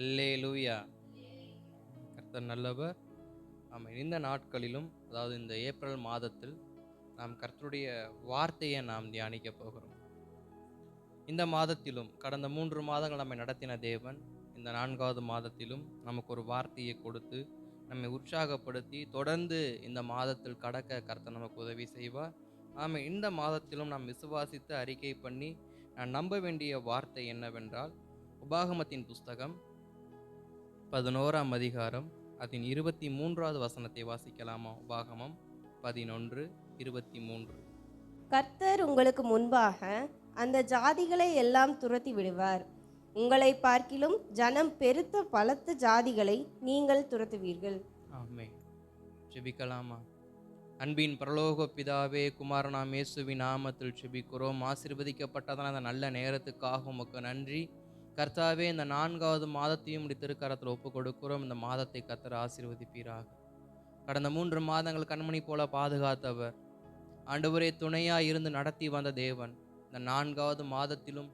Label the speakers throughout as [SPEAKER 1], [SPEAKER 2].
[SPEAKER 1] அல்லேலூயா. கர்த்தர் நல்லவர். ஆமென். இந்த நாட்களிலும், அதாவது இந்த ஏப்ரல் மாதத்தில் நாம் கர்த்தருடைய வார்த்தையை நாம் தியானிக்க போகிறோம். இந்த மாதத்திலும் கடந்த 3 மாதங்கள் நம்மை நடத்தின தேவன் இந்த 4வது மாதத்திலும் நமக்கு ஒரு வார்த்தையை கொடுத்து நம்மை உற்சாகப்படுத்தி தொடர்ந்து இந்த மாதத்தில் கடக்க கர்த்தர் நமக்கு உதவி செய்வார். ஆமென். இந்த மாதத்திலும் நாம் விசுவாசித்து அறிக்கை பண்ணி நான் நம்ப வேண்டிய வார்த்தை என்னவென்றால், உபாகமத்தின் புஸ்தகம் 11ஆம் அதிகாரம் அதன் 23வது வசனத்தை வாசிக்கலாமா? உபாகமம் 11:23.
[SPEAKER 2] கர்த்தர் உங்களுக்கு முன்பாக அந்த ஜாதிகளை எல்லாம் துரத்தி விடுவார். உங்களை பார்க்கிலும் ஜனம் பெருத்த பலத்த ஜாதிகளை நீங்கள் துரத்துவீர்கள்.
[SPEAKER 1] ஆமென். ஜெபிக்கலாமா? அன்பின் பரலோக பிதாவே, குமாரனாம் இயேசுவின் நாமத்தில் ஜெபிக்கிறோம். ஆசீர்வதிக்கப்பட்டதான அந்த நல்ல நேரத்துக்காக உமக்கு நன்றி. கர்த்தாவே, இந்த 4வது மாதத்தையும் உடைய திருக்கரத்தில் ஒப்புக் கொடுக்கிறோம். இந்த மாதத்தை கர்த்தர் ஆசீர்வதிப்பீராக. கடந்த 3 மாதங்கள் கண்மணி போல பாதுகாத்தவர், ஆண்டவரே துணையாய் இருந்து நடத்தி வந்த தேவன், இந்த 4வது மாதத்திலும்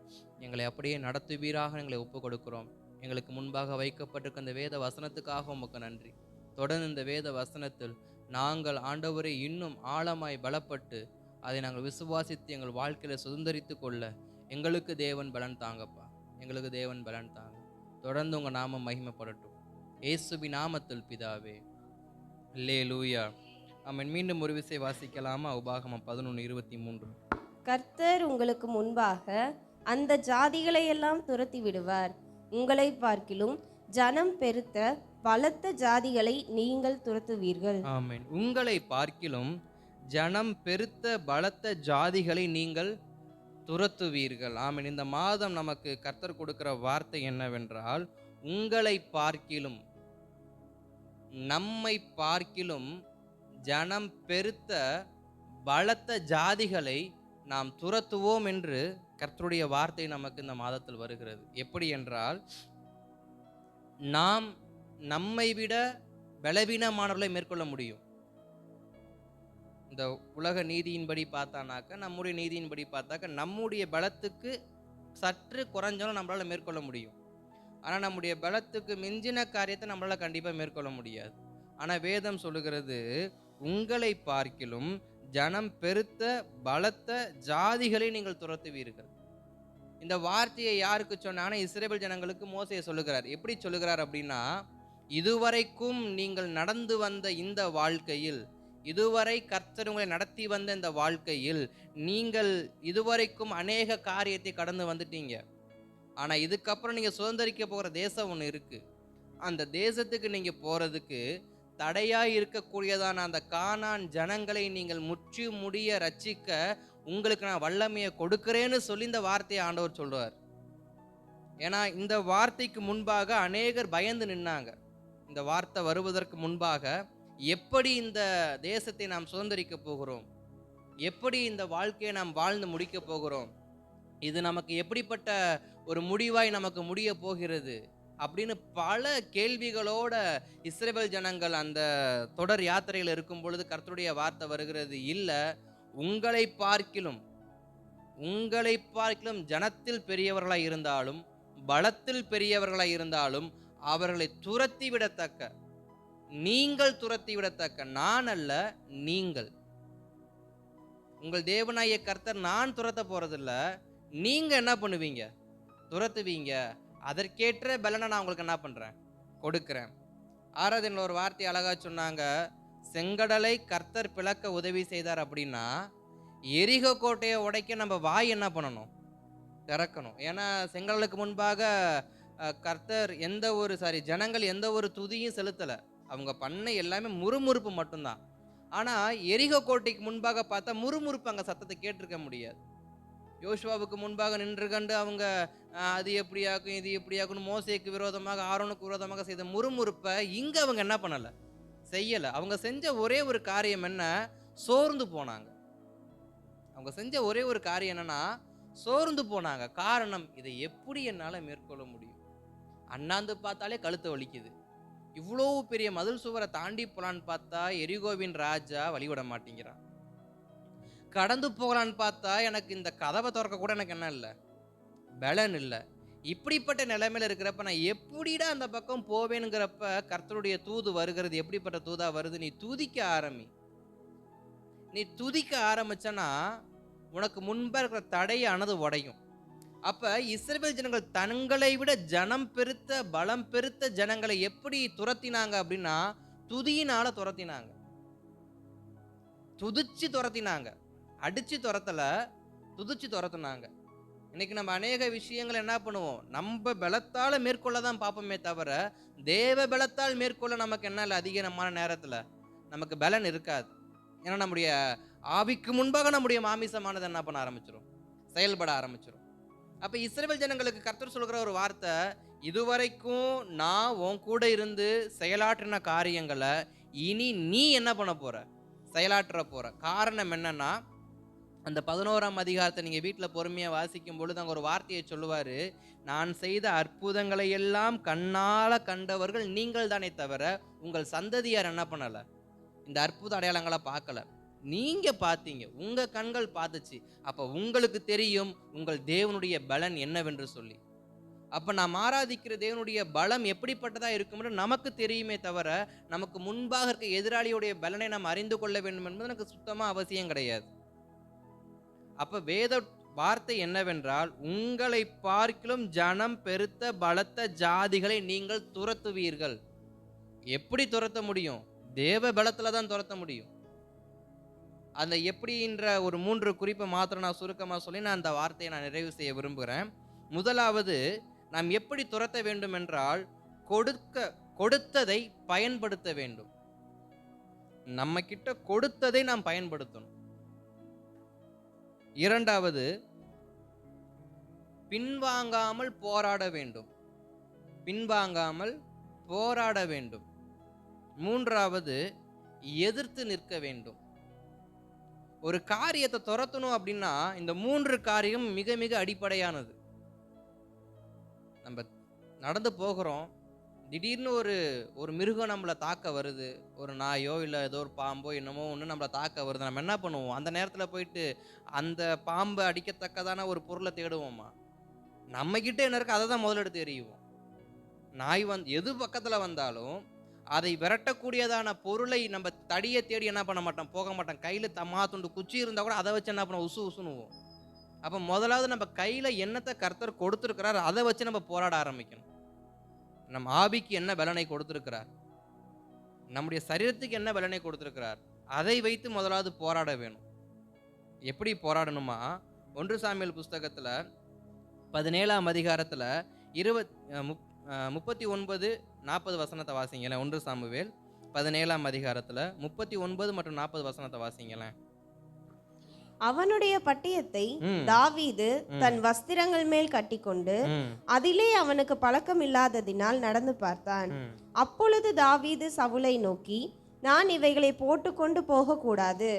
[SPEAKER 1] எங்களை அப்படியே நடத்துவீராக எங்களை ஒப்புக் கொடுக்கிறோம். எங்களுக்கு முன்பாக வைக்கப்பட்டிருக்க இந்த வேத வசனத்துக்காக உமக்கு நன்றி. தொடர்ந்து இந்த வேத வசனத்தில் நாங்கள் ஆண்டவரை இன்னும் ஆழமாய் பலப்பட்டு அதை நாங்கள் விசுவாசித்து எங்கள் வாழ்க்கையில சுதந்திரித்து கொள்ள எங்களுக்கு தேவன் பலன் தாங்கப்பா. எங்களுக்கு தேவன் பலன் தாங்க. தொடர்ந்து உங்க நாமம் மகிமைப்படட்டும். இயேசுவின் நாமத்தில் பிதாவே, அல்லேலூயா. ஆமென். மீண்டும் ஒரு விசை வாசிக்கலாமா? உபாகமம் 11:23.
[SPEAKER 2] கர்த்தர் உங்களுக்கு முன்பாக அந்த ஜாதிகளை எல்லாம் துரத்தி விடுவார். உங்களை பார்க்கிலும் ஜனம் பெருத்த பலத்த ஜாதிகளை நீங்கள் துரத்துவீர்கள்.
[SPEAKER 1] ஆமென். உங்களை பார்க்கிலும் ஜனம் பெருத்த பலத்த ஜாதிகளை நீங்கள் துரத்துவீர்கள். ஆமென். இந்த மாதம் நமக்கு கர்த்தர் கொடுக்கிற வார்த்தை என்னவென்றால், உங்களை பார்க்கிலும் நம்மை பார்க்கிலும் ஜனம் பெருத்த பலத்த ஜாதிகளை நாம் துரத்துவோம் என்று கர்த்தருடைய வார்த்தை நமக்கு இந்த மாதத்தில் வருகிறது. எப்படி என்றால், நாம் நம்மை விட பலவீனமானவர்களை மேற்கொள்ள முடியும். இந்த உலக நீதியின்படி பார்த்தானாக்க, நம்முடைய நீதியின்படி பார்த்தாக்க நம்முடைய பலத்துக்கு சற்று குறைஞ்சாலும் நம்மளால மேற்கொள்ள முடியும். ஆனால் நம்முடைய பலத்துக்கு மிஞ்சின காரியத்தை நம்மளால கண்டிப்பாக மேற்கொள்ள முடியாது. ஆனால் வேதம் சொல்லுகிறது, உங்களை பார்க்கிலும் ஜனம் பெருத்த பலத்த ஜாதிகளை நீங்கள் துரத்துவீர்கள். இந்த வார்த்தையை யாருக்கு சொன்னானா? இஸ்ரவேல் ஜனங்களுக்கு மோசே சொல்லுகிறார். எப்படி சொல்லுகிறார் அப்படின்னா, இதுவரைக்கும் நீங்கள் நடந்து வந்த இந்த வாழ்க்கையில், இதுவரை கர்த்தர் உங்களை நடத்தி வந்த இந்த வாழ்க்கையில் நீங்கள் இதுவரைக்கும் அநேக காரியத்தை கடந்து வந்துட்டீங்க. ஆனா இதுக்கப்புறம் நீங்க சுதந்திரிக்க போகிற தேசம் ஒன்று இருக்கு. அந்த தேசத்துக்கு நீங்க போறதுக்கு தடையாய் இருக்கக்கூடியதான அந்த கானான் ஜனங்களை நீங்கள் முற்றி முடிய ரட்சிக்க உங்களுக்கு நான் வல்லமையை கொடுக்கிறேன்னு சொல்லி இந்த வார்த்தையை ஆண்டவர் சொல்றார். ஏன்னா இந்த வார்த்தைக்கு முன்பாக அநேகர் பயந்து நின்னாங்க. இந்த வார்த்தை வருவதற்கு முன்பாக எப்படி இந்த தேசத்தை நாம் சுதந்திரிக்க போகிறோம், எப்படி இந்த வாழ்க்கையை நாம் வாழ்ந்து முடிக்க போகிறோம், இது நமக்கு எப்படிப்பட்ட ஒரு முடிவாய் நமக்கு முடிய போகிறது அப்படின்னு பல கேள்விகளோட இஸ்ரவேல் ஜனங்கள் அந்த தொடர் யாத்திரையில் இருக்கும் பொழுது கர்த்தருடைய வார்த்தை வருகிறது, இல்ல உங்களை பார்க்கிலும் ஜனத்தில் பெரியவர்களாய் இருந்தாலும் பலத்தில் பெரியவர்களாய் இருந்தாலும் அவர்களை துரத்தி விடத்தக்க, நீங்கள் துரத்தி விடத்தக்க, நான் அல்ல நீங்கள். உங்கள் தேவனாகிய கர்த்தர் நான் துரத்த போறதில்ல, நீங்க என்ன பண்ணுவீங்க? துரத்துவீங்க. அதற்கேற்ற பலனை நான் உங்களுக்கு என்ன பண்றேன்? கொடுக்கிறேன். ஆராதனையில் ஒரு வார்த்தை அழகா சொன்னாங்க, செங்கடலை கர்த்தர் பிளக்க உதவி செய்தார் அப்படின்னா, எரிகோ கோட்டையை உடைக்க நம்ம வாய் என்ன பண்ணணும்? திறக்கணும். ஏன்னா செங்கடலுக்கு முன்பாக கர்த்தர் ஜனங்கள் எந்த ஒரு துதியும் செலுத்தல. அவங்க பண்ண எல்லாமே முறுமுறுப்பு மட்டும்தான். ஆனா எரிகோ கோட்டைக்கு முன்பாக பார்த்தா முறுமுறுப்பு அங்க சத்தத்தை கேட்டிருக்க முடியாது. யோசுவாவுக்கு முன்பாக நின்று கண்டு அவங்க அது எப்படியாக்கும் இது எப்படியாக்குன்னு மோசேக்கு விரோதமாக ஆரோனுக்கு விரோதமாக செய்த முறுமுறுப்பை இங்க அவங்க என்ன பண்ணல, செய்யல. அவங்க செஞ்ச ஒரே ஒரு காரியம் என்ன? சோர்ந்து போனாங்க. அவங்க செஞ்ச ஒரே ஒரு காரியம் என்னன்னா, சோர்ந்து போனாங்க. காரணம், இதை எப்படி என்னால மேற்கொள்ள முடியும்? அண்ணாந்து பார்த்தாலே கழுத்தை வலிக்குது. இவ்வளோ பெரிய மதில் சுவரை தாண்டி போலான்னு பார்த்தா எரிகோவின் ராஜா வழிவிட மாட்டேங்கிறான். கடந்து போகலான்னு பார்த்தா எனக்கு இந்த கதவை திறக்க கூட எனக்கு என்ன இல்லை, பலன் இல்லை. இப்படிப்பட்ட நிலைமையில இருக்கிறப்ப நான் எப்படிடா அந்த பக்கம் போவேனுங்கிறப்ப கர்த்தருடைய தூது வருகிறது. எப்படிப்பட்ட தூதா வருது? நீ துதிக்க ஆரம்பி. நீ துதிக்க ஆரம்பிச்சனா உனக்கு முன்பா இருக்கிற தடையானது உடையும். அப்ப இஸ்ரவேல் ஜனங்கள் தங்களை விட ஜனம் பெருத்த பலம் பெருத்த ஜனங்களை எப்படி துரத்தினாங்க அப்படின்னா, துதியினால துரத்தினாங்க. துதிச்சு துரத்தினாங்க. அடிச்சு துரத்தல, துதிச்சு துரத்துனாங்க. இன்னைக்கு நம்ம அநேக விஷயங்களை என்ன பண்ணுவோம்? நம்ம பலத்தால மேற்கொள்ள தான் பார்ப்போமே தவிர, தேவ பலத்தால் மேற்கொள்ள நமக்கு என்ன இல்லை, அதிகமான நேரத்துல நமக்கு பலன் இருக்காது. ஏன்னா நம்முடைய ஆவிக்கு முன்பாக நம்முடைய மாமிசமானது என்ன பண்ண ஆரம்பிச்சிடும், செயல்பட ஆரம்பிச்சிடும். அப்ப இஸ்ரவேல் ஜனங்களுக்கு கர்த்தர் சொல்கிற ஒரு வார்த்தை, இதுவரைக்கும் நான் உன் கூட இருந்து செயலாற்றின காரியங்களை இனி நீ என்ன பண்ண போற, செயலாற்ற போற. காரணம் என்னன்னா, அந்த 11ஆம் அதிகாரத்தை நீங்க வீட்டுல பொறுமையா வாசிக்கும் பொழுது அங்க ஒரு வார்த்தையை சொல்லுவாரு, நான் செய்த அற்புதங்களை எல்லாம் கண்ணால கண்டவர்கள் நீங்கள் தானே தவிர உங்கள் சந்ததியார் என்ன பண்ணல, இந்த அற்புத அடையாளங்களை பார்க்கல. நீங்க பார்த்தீங்க, உங்க கண்கள் பார்த்துச்சு. அப்ப உங்களுக்கு தெரியும் உங்கள் தேவனுடைய பலன் என்னவென்று சொல்லி. அப்ப நாம் ஆராதிக்கிற தேவனுடைய பலம் எப்படிப்பட்டதா இருக்கும் நமக்கு தெரியுமே தவிர, நமக்கு முன்பாக இருக்க எதிராளியுடைய பலனை நாம் அறிந்து கொள்ள வேண்டும் என்பது எனக்கு சுத்தமா அவசியம் கிடையாது. அப்ப வேத வார்த்தை என்னவென்றால், உங்களை பார்க்கிலும் ஜனம் பெருத்த பலத்த ஜாதிகளை நீங்கள் துரத்துவீர்கள். எப்படி துரத்த முடியும்? தேவ பலத்துல தான் துரத்த முடியும். அந்த எப்படின்ற ஒரு 3 குறிப்பை மாத்திரம் நான் சுருக்கமா சொல்லி நான் அந்த வார்த்தையை நான் நிறைவு செய்ய விரும்புகிறேன். முதலாவது, நாம் எப்படி துரத்த வேண்டும் என்றால், கொடுத்ததை பயன்படுத்த வேண்டும். நம்ம கிட்ட கொடுத்ததை நாம் பயன்படுத்தணும். இரண்டாவது, பின்வாங்காமல் போராட வேண்டும். பின்வாங்காமல் போராட வேண்டும். மூன்றாவது, எதிர்த்து நிற்க வேண்டும். ஒரு காரியத்தை துரத்தணும் அப்படின்னா இந்த 3 காரியம் மிக மிக அடிப்படையானது. நம்ம நடந்து போகிறோம், திடீர்னு ஒரு மிருகம் நம்மளை தாக்க வருது, ஒரு நாயோ இல்லை ஏதோ ஒரு பாம்போ என்னமோ ஒன்று நம்மளை தாக்க வருது. நம்ம என்ன பண்ணுவோம்? அந்த நேரத்தில் போயிட்டு அந்த பாம்பை அடிக்கத்தக்கதான ஒரு பொருளை தேடுவோமா? நம்ம கிட்ட என்ன இருக்கு அதை தான் முதல்ல எடுத்து எறியுவோம். நாய் எது பக்கத்தில் வந்தாலும் அதை விரட்டக்கூடியதான பொருளை நம்ம தடியை தேடி என்ன பண்ண மாட்டோம், போக மாட்டோம். கையில் துண்டு குச்சி இருந்தால் கூட அதை வச்சு என்ன பண்ண உசுனுவோம். அப்போ முதலாவது நம்ம கையில் என்னத்தை கர்த்தர் கொடுத்துருக்கிறார் அதை வச்சு நம்ம போராட ஆரம்பிக்கணும். நம்ம ஆவிக்கு என்ன பலனை கொடுத்திருக்கிறார், நம்முடைய சரீரத்துக்கு என்ன பலனை கொடுத்திருக்கிறார், அதை வைத்து முதலாவது போராட வேணும். எப்படி போராடணுமா? 1 சாமுவேல் புஸ்தகத்துல 17ஆம் அதிகாரத்துல 39-40 வசனத்தை வாசிங்களேன். 1 சாமுவேல் 17ஆம் அதிகாரத்துல 39 மற்றும் 40 வசனத்தை வாசிங்களேன்.
[SPEAKER 2] அவனுடைய பட்டயத்தை தாவீது தன் வஸ்திரங்கள் மேல் கட்டிக்கொண்டு அதிலே அவனுக்கு பழக்கம் இல்லாததினால் நடந்து பார்த்தான். அப்பொழுது தாவீது சவுலை நோக்கி, நான் இவைகளை போட்டுக்கொண்டு போகக்கூடாது,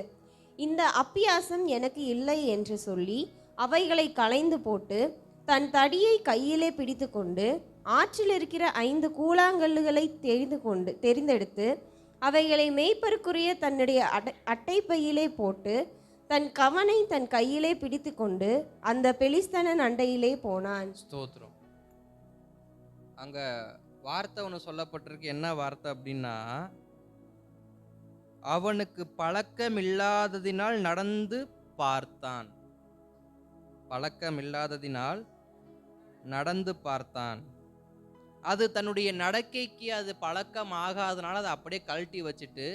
[SPEAKER 2] இந்த அப்பியாசம் எனக்கு இல்லை என்று சொல்லி அவைகளை களைந்து போட்டு தன் தடியை கையிலே பிடித்து கொண்டு ஆற்றில் இருக்கிற 5 கூழாங்கல்லுகளை தெரிந்தெடுத்து அவைகளை மேய்ப்பருக்குரிய தன்னுடைய அட்டை பையிலே போட்டு தன் கவனை தன் கையிலே பிடித்து கொண்டு அந்த பெலிஸ்தனன் அண்டையிலே போனான்.
[SPEAKER 1] ஸ்தோத்திரம். அங்க வார்த்தை ஒன்று சொல்லப்பட்டிருக்கு. என்ன வார்த்தை அப்படின்னா, அவனுக்கு பழக்கமில்லாததினால் நடந்து பார்த்தான். பழக்கமில்லாததினால் நடந்து பார்த்தான். அது தன்னுடைய நடக்கைக்கு அது பழக்கம் ஆகாதனால அதை அப்படியே கழட்டி வச்சுட்டு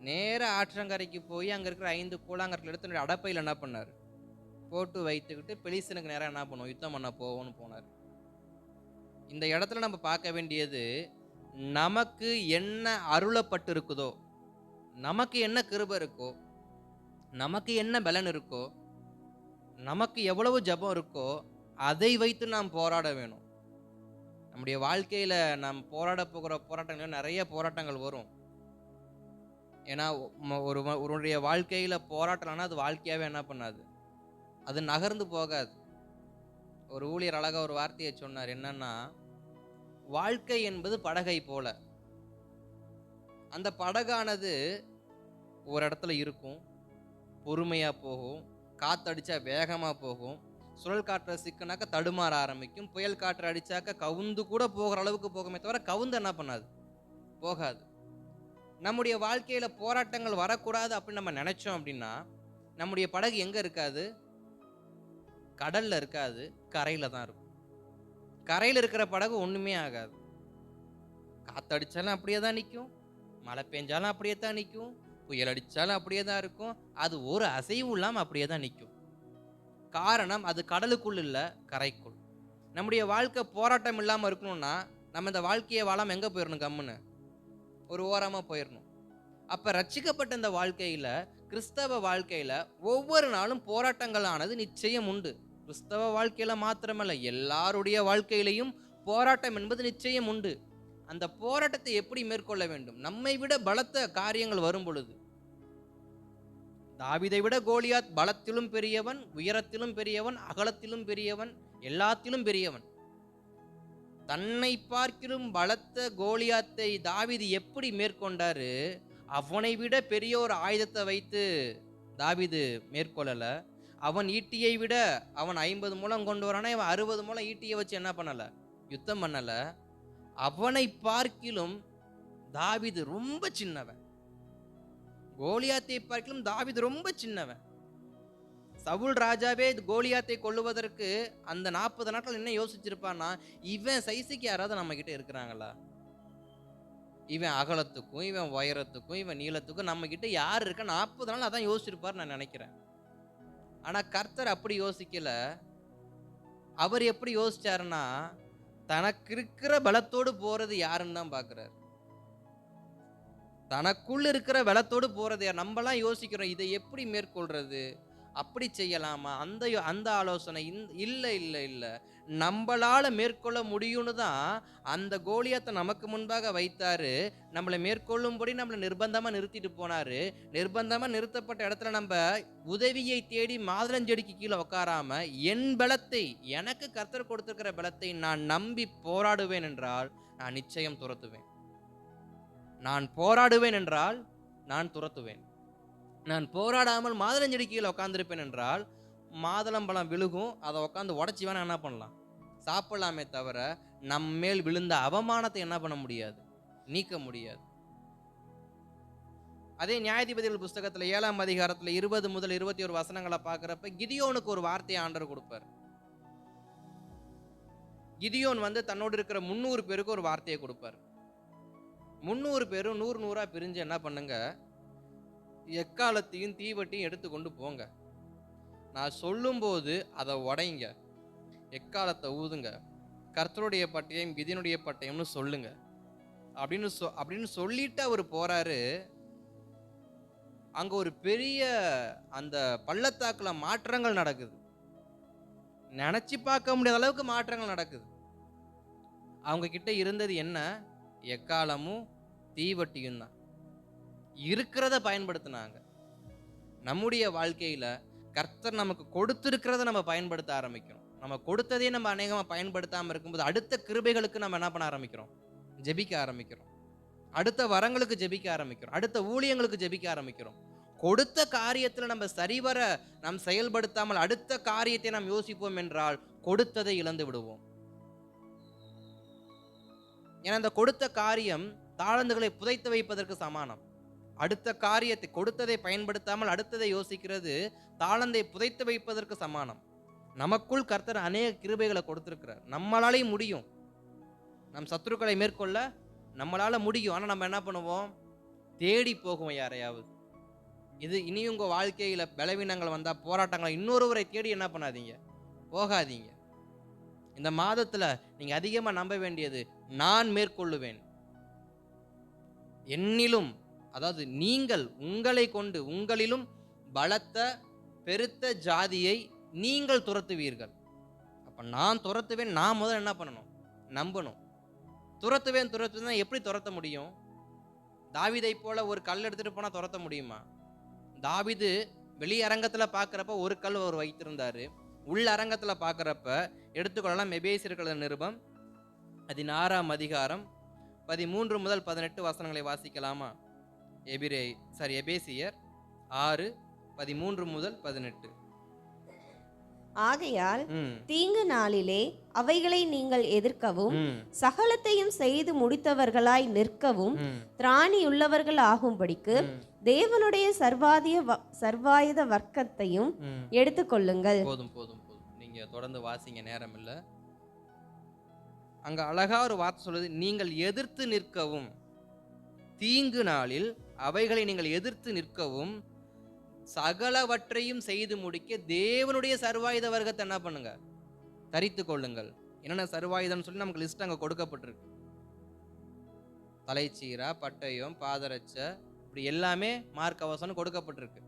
[SPEAKER 1] நேர ஆற்றங்கரைக்கு போய் அங்கே இருக்கிற 5 கூழாங்கற்கள் எடுத்து தன்னுடைய அடப்பையில் என்ன பண்ணார், போட்டு வைத்துக்கிட்டு பெலிஸ்தனுக்கு நேரம் என்ன பண்ணுவோம், யுத்தம் பண்ண போவோன்னு போனார். இந்த இடத்துல நம்ம பார்க்க வேண்டியது, நமக்கு என்ன அருளப்பட்டு இருக்குதோ, நமக்கு என்ன கிருபை இருக்கோ, நமக்கு என்ன பலன் இருக்கோ, நமக்கு எவ்வளவு ஜபம் இருக்கோ அதை வைத்து நாம் போராட வேணும். நம்முடைய வாழ்க்கையில நாம் போராட போகிற போராட்டங்கள் நிறைய போராட்டங்கள் வரும். ஏன்னா ஒருவருடைய வாழ்க்கையில போராட்டம்னா அது வாழ்க்கையாவே என்ன பண்ணாது, அது நகர்ந்து போகாது. ஒரு ஊழியர் அழகா ஒரு வார்த்தையை சொன்னார். என்னன்னா, வாழ்க்கை என்பது படகை போல. அந்த படகானது ஒரு இடத்துல இருக்கும், பொறுமையா போகும், காத்தடிச்சா வேகமா போகும், சுழல் காற்றை சிக்கினாக்க தடுமாற ஆரம்பிக்கும். புயல் காற்று அடிச்சாக்க கவுந்து கூட போகிற அளவுக்கு போகுமே தவிர கவுந்து என்ன பண்ணாது, போகாது. நம்முடைய வாழ்க்கையில போராட்டங்கள் வரக்கூடாது அப்படின்னு நம்ம நினைச்சோம் அப்படின்னா நம்முடைய படகு எங்க இருக்காது, கடல்ல இருக்காது, கரையில தான் இருக்கும். கரையில் இருக்கிற படகு ஒண்ணுமே ஆகாது. காத்தடிச்சாலும் அப்படியே தான் நிற்கும், மழை பெஞ்சாலும் அப்படியே தான் நிற்கும், புயல் அடிச்சாலும் அப்படியே தான் இருக்கும். அது ஒரு அசைவும் இல்லாம அப்படியே தான் நிற்கும். காரணம் அது கடலுக்குள் இல்ல, கரைக்குள். நம்முடைய வாழ்க்கை போராட்டம் இல்லாம இருக்கணும்னா நம்ம இந்த வாழ்க்கையை வாழாம எங்க போயிடணும், கம்முன்னு ஒரு ஓரமா போயிடணும். அப்ப ரட்சிக்கப்பட்ட இந்த வாழ்க்கையில, கிறிஸ்தவ வாழ்க்கையில ஒவ்வொரு நாளும் போராட்டங்களானது நிச்சயம் உண்டு. கிறிஸ்தவ வாழ்க்கையில மாத்திரமல்ல, எல்லாருடைய வாழ்க்கையிலையும் போராட்டம் என்பது நிச்சயம் உண்டு. அந்த போராட்டத்தை எப்படி மேற்கொள்ள வேண்டும்? நம்மை விட பலத்த காரியங்கள் வரும் பொழுது, தாவீதை விட கோலியாத் பலத்திலும் பெரியவன், உயரத்திலும் பெரியவன், அகலத்திலும் பெரியவன், எல்லாத்திலும் பெரியவன். தன்னை பார்க்கிலும் பலத்த கோலியாத்தை தாவீது எப்படி மேற்கொண்டாரு? அவனை விட பெரிய ஒரு ஆயுதத்தை வைத்து தாவீது மேற்கொள்ளல. அவன் ஈட்டியை விட அவன் 50 முழம் கொண்டு வரானா, இவன் 60 முழம் ஈட்டியை வச்சு என்ன பண்ணல, யுத்தம் பண்ணல. அவனை பார்க்கிலும் தாவீது ரொம்ப சின்னவன். கோலியாத்தை பார்க்கிலும் தாவீது ரொம்ப சின்னவன். சவுல் ராஜாவே கோலியாத்தை கொல்லுவதற்கு அந்த 40 நாட்கள் என்ன யோசிச்சிருப்பான்னா, இவன் சைஸுக்கு யாராவது நம்ம கிட்ட இருக்கிறாங்களா, இவன் அகலத்துக்கும் இவன் உயரத்துக்கும் இவன் நீளத்துக்கும் நம்ம கிட்ட யார் இருக்க, 40 நாள் அதான் யோசிச்சிருப்பார் நான் நினைக்கிறேன். ஆனா கர்த்தர் அப்படி யோசிக்கல. அவர் எப்படி யோசிச்சாருன்னா, தனக்கு இருக்கிற பலத்தோடு போறது யாருன்னு தான் பாக்குறாரு. தனக்குள்ள இருக்கிற பலத்தோடு போறது யார்? நம்மலாம் யோசிக்கிறோம், இதை எப்படி மேற்கொள்றது, அப்படி செய்யலாமா, அந்த ஆலோசனை இல்ல இல்ல இல்ல. நம்மளால மேற்கொள்ள முடியும்னு தான் அந்த கோலியாத்தை நமக்கு முன்பாக வைத்தாரு. நம்மளை மேற்கொள்ளும்படி நம்மளை நிர்பந்தமா நிறுத்திட்டு போனாரு. நிர்பந்தமா நிறுத்தப்பட்ட இடத்துல நம்ம உதவியை தேடி மாதுளஞ்செடிக்கு கீழே உட்காராம, என் பலத்தை, எனக்கு கர்த்தர் கொடுத்திருக்கிற பலத்தை நான் நம்பி போராடுவேன் என்றால் நான் நிச்சயம் துரத்துவேன். நான் போராடுவேன் என்றால் நான் துரத்துவேன். நான் போராடாமல் மாதுளஞ்செடி கீழே உட்காந்துருப்பேன் என்றால் மாதுளம்பழம் விழுகும், அதை உட்காந்து உடச்சி வேணா என்ன பண்ணலாம், சாப்பிடலாமே தவிர நம்மேல் விழுந்த அவமானத்தை என்ன பண்ண முடியாது, நீக்க முடியாது. அதே நியாயாதிபதிகள் புஸ்தகத்துல 7ஆம் அதிகாரத்துல 20 முதல் 21 வசனங்களை பார்க்கிறப்ப கிதியோனுக்கு ஒரு வார்த்தையை ஆண்டவர் கொடுப்பார். கிதியோன் தன்னோடு இருக்கிற 300 பேருக்கு ஒரு வார்த்தையை கொடுப்பார். 300 பேரும் 100 100ஆ பிரிஞ்சு என்ன பண்ணுங்க, எக்காலத்தையும் தீவட்டியும் எடுத்துக்கொண்டு போங்க. நான் சொல்லும்போது அதை உடைங்க, எக்காலத்தை ஊதுங்க, கர்த்தருடைய பட்டயம் கிதியனுடைய பட்டயம்னு சொல்லுங்க அப்படின்னு சொல்லிட்டு அவர் போறாரு. அங்க ஒரு பெரிய அந்த பள்ளத்தாக்குல மாற்றங்கள் நடக்குது. நினைச்சு பார்க்க முடியாத அளவுக்கு மாற்றங்கள் நடக்குது. அவங்க கிட்ட இருந்தது என்ன, எக்காலமும் தீவட்டியும் தான். இருக்கிறத பயன்படுத்தினாங்க. நம்முடைய வாழ்க்கையில கர்த்தர் நமக்கு கொடுத்திருக்கிறத நம்ம பயன்படுத்த ஆரம்பிக்கிறோம். நம்ம கொடுத்ததே நம்ம அநேகமா பயன்படுத்தாம இருக்கும்போது அடுத்த கிருபைகளுக்கு நம்ம என்ன பண்ண ஆரம்பிக்கிறோம், ஜெபிக்க ஆரம்பிக்கிறோம். அடுத்த வரங்களுக்கு ஜெபிக்க ஆரம்பிக்கிறோம். அடுத்த ஊழியங்களுக்கு ஜெபிக்க ஆரம்பிக்கிறோம். கொடுத்த காரியத்துல நம்ம சரிவர நாம் செயல்படுத்தாமல் அடுத்த காரியத்தை நாம் யோசிப்போம் என்றால் கொடுத்ததை இழந்து விடுவோம். ஏன்னா அந்த கொடுத்த காரியம் தாளந்துகளை புதைத்து வைப்பதற்கு சமானம். அடுத்த காரியத்தை, கொடுத்ததை பயன்படுத்தாமல் அடுத்ததை யோசிக்கிறது தாளந்தை புதைத்து வைப்பதற்கு சமானம். நமக்குள் கர்த்தர் அநேக கிருபைகளை கொடுத்திருக்கிறார். நம்மளாலே முடியும், நம் சத்துருக்களை மேற்கொள்ள நம்மளால முடியும். ஆனா நம்ம என்ன பண்ணுவோம், தேடி போகுவோம் யாரையாவது. இது இனி உங்க வாழ்க்கையில பலவீனங்கள் வந்தா, போராட்டங்கள், இன்னொருவரை தேடி என்ன பண்ணாதீங்க, போகாதீங்க. இந்த மாதத்துல நீங்க அதிகமா நம்ப வேண்டியது, நான் மேற்கொள்ளுவேன். என்னிலும், அதாவது நீங்கள் உங்களை கொண்டு உங்களிலும் பலத்த பெருத்த ஜாதியை நீங்கள் துரத்துவீர்கள். அப்ப நான் துரத்துவேன். நான் முதல்ல என்ன பண்ணணும், நம்பணும். துரத்துவேன் எப்படி துரத்த முடியும்? தாவீதை போல ஒரு கல் எடுத்துட்டு போனா துரத்த முடியுமா? தாவீது வெளி அரங்கத்துல பாக்குறப்ப ஒரு கல் அவர் வைத்திருந்தாரு. உள்ள அரங்கத்துல பாக்குறப்ப எடுத்துக்கொள்ளலாம். எபேசியர்கள் நிருபம் 16ஆம் அதிகாரம் 13 முதல் 18 வசனங்களை வாசிக்கலாமா? எபேசியர் 6:13 முதல் 18.
[SPEAKER 2] ஆகையால்
[SPEAKER 1] ம்
[SPEAKER 2] தீங்கு நாளிலே அவைகளை நீங்கள் எதிர்க்கவும்
[SPEAKER 1] ம்
[SPEAKER 2] சகலத்தையும் செய்து முடித்தவர்களாய் நிற்கவும்
[SPEAKER 1] ம்
[SPEAKER 2] திராணியுள்ளவர்கள் ஆகும்படிக்கு
[SPEAKER 1] ம்
[SPEAKER 2] தேவனுடைய சர்வாயுத வர்க்கத்தையும்
[SPEAKER 1] ம்
[SPEAKER 2] எடுத்துக்கொள்ளுங்கள்.
[SPEAKER 1] போதும் போதும் போதும், நீங்க தொடர்ந்து வாசிங்க, நேரம் இல்லை. அங்க அழகா ஒரு வார்த்தை சொல்லுது, நீங்கள் எதிர்த்து நிற்கவும், தீங்கு நாளில் அவைகளை நீங்கள் எதிர்த்து நிற்கவும் சகலவற்றையும் செய்து முடிக்க தேவனுடைய சர்வாயுத வர்க்கத்தை என்ன பண்ணுங்க, தரித்து கொள்ளுங்கள். என்னென்ன சர்வாயுதம் சொல்லி நமக்கு லிஸ்ட் அங்க கொடுக்கப்பட்டிருக்கு. தலைச்சீரா, பட்டயம், பாதரட்ச, இப்படி எல்லாமே மார்க்கவசம் கொடுக்கப்பட்டிருக்கு.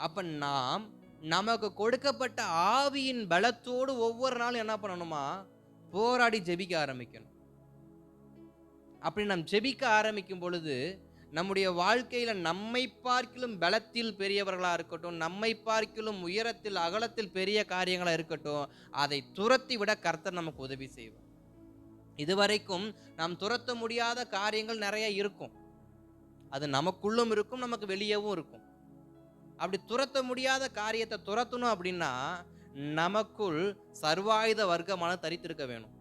[SPEAKER 1] அப்ப நாம் நமக்கு கொடுக்கப்பட்ட ஆவியின் பலத்தோடு ஒவ்வொரு நாளும் என்ன பண்ணணுமா, போராடி ஜெபிக்க ஆரம்பிக்கணும். அப்படி நாம் ஜெபிக்க ஆரம்பிக்கும் பொழுது நம்முடைய வாழ்க்கையில நம்மை பார்க்கிலும் பலத்தில் பெரியவர்களா இருக்கட்டும், நம்மை பார்க்கிலும் உயரத்தில் அகலத்தில் பெரிய காரியங்களா இருக்கட்டும், அதை துரத்தி விட கர்த்தர் நமக்கு உதவி செய்வார். இதுவரைக்கும் நாம் துரத்த முடியாத காரியங்கள் நிறைய இருக்கும். அது நமக்குள்ளும் இருக்கும், நமக்கு வெளியவும் இருக்கும். அப்படி துரத்த முடியாத காரியத்தை துரத்தணும் அப்படின்னா நமக்குள் சர்வாயுத வர்க்கமான தரித்திருக்க வேணும்.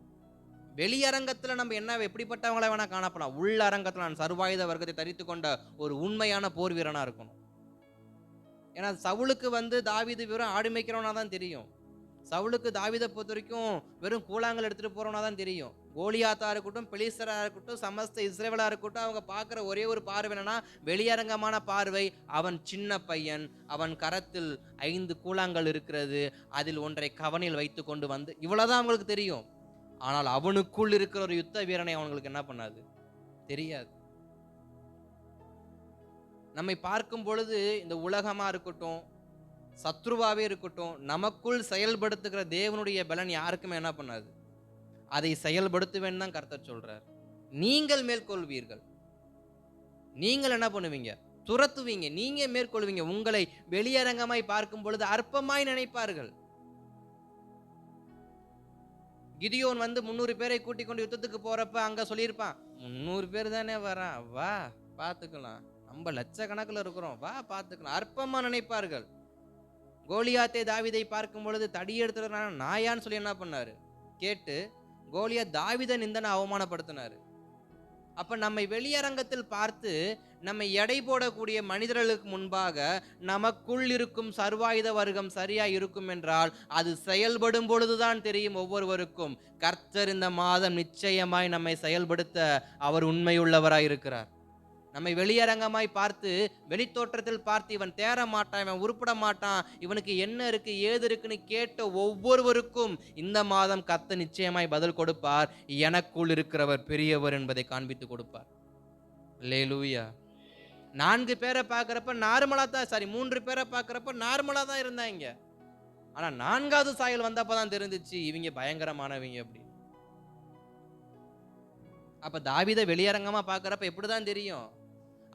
[SPEAKER 1] வெளியரங்கத்துல நம்ம என்ன எப்படிப்பட்டவங்கள வேணா காணப்படலாம், உள்ள அரங்கத்துல நான் சர்வாயுத வர்க்கத்தை தரித்து கொண்ட ஒரு உண்மையான போர் வீரனா இருக்கணும். ஏன்னா சவுலுக்கு தாவீது வெறும் ஆடு மேய்க்கிறவனா தான் தெரியும். சவுலுக்கு தாவீதை பொறுத்த வரைக்கும் வெறும் கூழாங்கல் எடுத்துட்டு போறவனா தான் தெரியும். கோலியாத்தா இருக்கட்டும், பெலிஸ்தரா இருக்கட்டும், சமஸ்த இஸ்ரவேலா இருக்கட்டும், அவங்க பார்க்குற ஒரே ஒரு பார்வை என்னன்னா வெளியரங்கமான பார்வை. அவன் சின்ன பையன், அவன் கரத்தில் 5 கூழாங்கல் இருக்கிறது, அதில் ஒன்றை கவனில் வைத்து கொண்டு வந்து, இவ்வளவுதான் அவங்களுக்கு தெரியும். ஆனால் அவனுக்குள் இருக்கிற ஒரு யுத்த வீரனை அவங்களுக்கு என்ன பண்ணாது, தெரியாது. நம்மை பார்க்கும் பொழுது இந்த உலகமா இருக்கட்டும், சத்ருவாவே இருக்கட்டும், நமக்குள் செயல்படுத்துகிற தேவனுடைய பலன் யாருக்குமே என்ன பண்ணாது, அதை செயல்படுத்துவேன்னு தான் கர்த்தர் சொல்றார். நீங்கள் மேற்கொள்வீர்கள். நீங்கள் என்ன பண்ணுவீங்க, துரத்துவீங்க, நீங்க மேற்கொள்வீங்க. உங்களை வெளியரங்கமாய் பார்க்கும் பொழுது அற்பமாய் நினைப்பார்கள். கிதியோன் 300 பேரை கூட்டிக் கொண்டு யுத்தத்துக்கு போறப்ப அங்க சொல்லியிருப்பான், 300 பேர் தானே வரான், வா பார்த்துக்கலாம், நம்ம லட்சக்கணக்கில் இருக்கிறோம், வா பார்த்துக்கலாம். அற்பமா நினைப்பார்கள். கோலியாத்தை தாவீதை பார்க்கும் பொழுது தடி எடுத்துட்டு நாயான்னு சொல்லி என்ன பண்ணாரு, கேட்டு கோலியாத் தாவீதை நிந்தனை அவமானப்படுத்தினாரு. அப்ப நம்மை வெளியரங்கத்தில் பார்த்து நம்மை எடை போடக்கூடிய மனிதர்களுக்கு முன்பாக நமக்குள் இருக்கும் சர்வாயுத வர்க்கம் சரியா இருக்கும் என்றால் அது செயல்படும் பொழுதுதான் தெரியும் ஒவ்வொருவருக்கும், கர்த்தர் இந்த மாதம் நிச்சயமாய் நம்மை செயல்படுத்த அவர் உண்மையுள்ளவராய் இருக்கிறார். நம்மை வெளியரங்கமாய் பார்த்து, வெளித்தோற்றத்தில் பார்த்து இவன் தேர மாட்டான், இவன் உருப்பட மாட்டான், இவனுக்கு என்ன இருக்கு ஏது இருக்குன்னு கேட்ட ஒவ்வொருவருக்கும் இந்த மாதம் கர்த்தர் நிச்சயமாய் பதில் கொடுப்பார். எனக்குள் இருக்கிறவர் பெரியவர் என்பதை காண்பித்து கொடுப்பார். அல்லேலூயா. 4 பேரை பார்க்கிறப்ப நார்மலா தான், 3 பேரை பார்க்கிறப்ப நார்மலா தான் இருந்தாங்க. ஆனா 4வது சாயல் வந்தப்பதான் தெரிஞ்சிச்சு இவங்க பயங்கரமானவங்க அப்படி. அப்ப தாவீதை வெளியரங்கமா பார்க்கிறப்ப எப்படிதான் தெரியும்,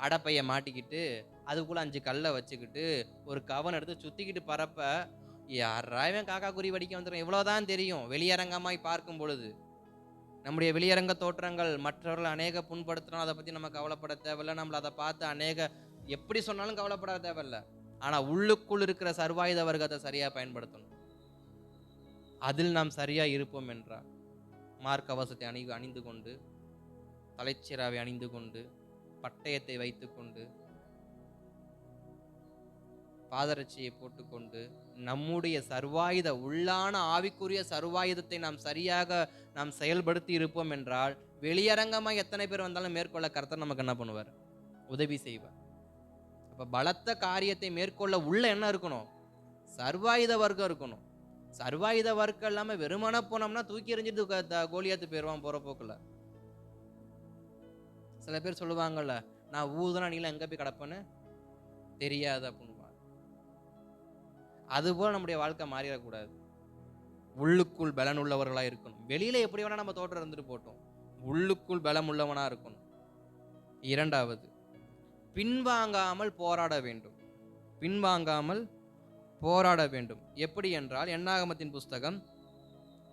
[SPEAKER 1] அடப்பைய மாட்டிக்கிட்டு அதுக்குள்ள 5 கல்லை வச்சுக்கிட்டு ஒரு கவன் எடுத்து சுத்திக்கிட்டு பறப்ப யாராவது காக்கா குறி வடிக்க வந்துடும், இவ்வளவுதான் தெரியும் வெளியரங்கமாய் பார்க்கும் பொழுது. நம்முடைய வெளியரங்க தோற்றங்கள் மற்றவர்கள் அநேக புண்படுத்தினாலும் அதை பத்தி நம்ம கவலைப்பட தேவையில்லை. நம்மள அதை பார்த்து அநேக எப்படி சொன்னாலும் கவலைப்பட தேவையில்லை. ஆனா உள்ளுக்குள் இருக்கிற சர்வாயுத வர்க்கத்தை சரியா பயன்படுத்தணும். அதில் நாம் சரியா இருப்போம் என்றால் மார்க்கவசத்தை அணிந்து கொண்டு, தலைச்சீராவை அணிந்து கொண்டு, பட்டயத்தை வைத்துக்கொண்டு, பாதரட்சியை போட்டுக்கொண்டு, நம்முடைய சர்வாயுத உள்ளான ஆவிக்குரிய சர்வாயுதத்தை நாம் செயல்படுத்தி இருப்போம் என்றால் வெளியரங்கமாக எத்தனை பேர் வந்தாலும் மேற்கொள்ள கர்த்தர் நமக்கு என்ன பண்ணுவார், உதவி செய்வார். அப்ப பலத்த காரியத்தை மேற்கொள்ள உள்ள என்ன இருக்கணும், சர்வாயுத வர்க்கம் இருக்கணும். சர்வாயுத வர்க்கம் இல்லாம வெறுமன போனோம்னா தூக்கி எறிஞ்சிட்டு கோலியாத்து போயிருவான் போற போக்குல. சில பேர் சொல்லுவாங்கல்ல, நான் ஊதுனா நீல எங்க போய் கிடப்பேன்னு தெரியாது அப்படின்னு. அதுபோல நம்முடைய வாழ்க்கை மாறிடக்கூடாது. உள்ளுக்குள் பலன் உள்ளவர்களா இருக்கணும். வெளியில எப்படி வேணா நம்ம தோற்றம் இருந்துட்டு போட்டோம், உள்ளுக்குள் பலம் உள்ளவனா இருக்கணும். 2வது, பின்வாங்காமல் போராட வேண்டும். பின்வாங்காமல் போராட வேண்டும். எப்படி என்றால் என்னாகமத்தின் புஸ்தகம்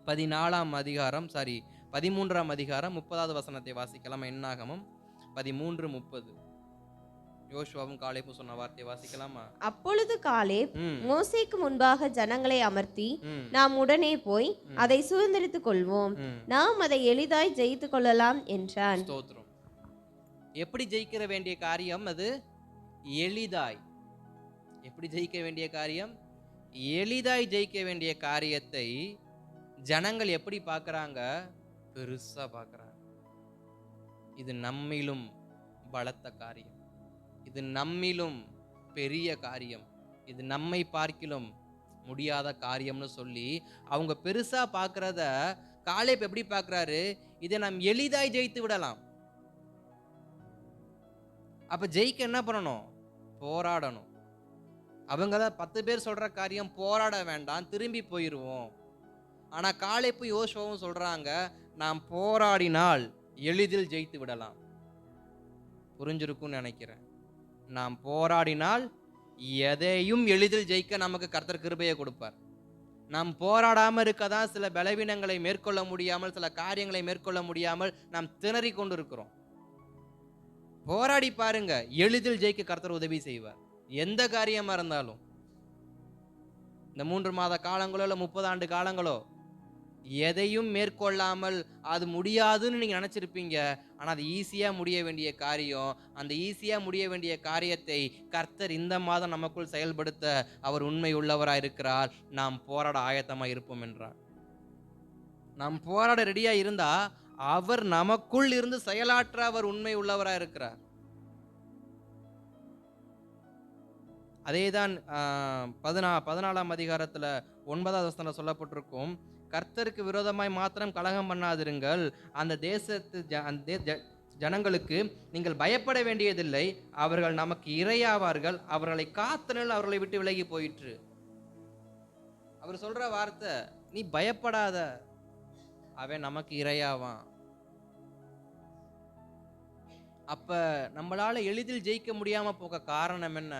[SPEAKER 1] 13ஆம் அதிகாரம் 30வது வசனத்தை வாசிக்கலாம். என்னாகமம் 13:30. யோசுவாவும் காலேபும் சொன்ன வார்த்தையை வாசிக்கலாமா?
[SPEAKER 2] அப்பொழுது காலேப்
[SPEAKER 1] ம்
[SPEAKER 2] மோசேக்கு முன்பாக ஜனங்களை அமர்த்தி,
[SPEAKER 1] ம்
[SPEAKER 2] நாம் உடனே போய் அதை சுதந்தரித்துக் கொள்வோம்,
[SPEAKER 1] ம்.
[SPEAKER 2] நாம் அதை எளிதாய் ஜெயித்துக் கொள்ளலாம் என்றான்.
[SPEAKER 1] ஸ்தோத்திரம். எப்படி ஜெயிக்கிற வேண்டிய காரியம் அது? எளிதாய். எப்படி ஜெயிக்க வேண்டிய காரியம்? எளிதாய் ஜெயிக்க வேண்டிய காரியத்தை ஜனங்கள் எப்படி பார்க்கறாங்க? பெருசா பார்க்கறாங்க. இது நம்மிலும் பலத்த காரியம், இது நம்மிலும் பெரிய காரியம், இது நம்மை பார்க்கிலும் முடியாத காரியம்னு சொல்லி அவங்க பெருசா பார்க்கறத காலேப் எப்படி பார்க்கறாரு? இதை நாம் எளிதாய் ஜெயித்து விடலாம். அப்ப ஜெயிக்க என்ன பண்ணணும்? போராடணும். அவங்க தான் 10 பேர் சொல்ற காரியம் போராட வேண்டாம், திரும்பி போயிடுவோம். ஆனா காலேப்பும் யோசுவாவும் சொல்றாங்க, நாம் போராடினால் எளிதில் ஜெயித்து விடலாம். புரிஞ்சிருக்கும்னு நினைக்கிறேன். நாம் போராடினால் எதையும் எளிதில் ஜெயிக்க நமக்கு கர்த்தர் கிருபையை கொடுப்பார். நாம் போராடாம இருக்கதான் சில பலவீனங்களை மேற்கொள்ள முடியாமல், சில காரியங்களை மேற்கொள்ள முடியாமல் நாம் திணறி கொண்டு இருக்கிறோம். போராடி பாருங்க, எளிதில் ஜெயிக்க கர்த்தர் உதவி செய்வார். எந்த காரியமா இருந்தாலும், இந்த 3 மாத காலங்களோ இல்ல 30 ஆண்டு காலங்களோ எதையும் மேற்கொள்ளாமல் அது முடியாதுன்னு நீங்க நினைச்சிருப்பீங்க. ஆனா அது ஈஸியா முடிய வேண்டிய காரியம். அந்த ஈஸியா முடிய வேண்டிய காரியத்தை கர்த்தர் இந்த மாதம் நமக்குள் செயல்படுத்த அவர் உண்மை உள்ளவராய் இருக்கிறார். நாம் போராட ஆயத்தமா இருப்போம் என்றார். நாம் போராட ரெடியா இருந்தா அவர் நமக்குள் இருந்து செயலாற்ற அவர் உண்மை உள்ளவராய் இருக்கிறார். அதேதான் 14ஆம் அதிகாரத்துல 9வது வசனத்துல சொல்லப்பட்டிருக்கும், கர்த்தருக்கு விரோதமாய் மாத்திரம் கலகம் பண்ணாதிருங்கள், அந்த தேசத்து ஜனங்களுக்கு நீங்கள் பயப்பட வேண்டியதில்லை, அவர்கள் நமக்கு இரையாவார்கள், அவர்களை காத்தனல் அவர்களை விட்டு விலகி போயிற்று. அவர் சொல்ற வார்த்தை, நீ பயப்படாத, அவன் நமக்கு இரையாவான். அப்ப நம்மளால எளிதில் ஜெயிக்க முடியாம போக காரணம் என்ன?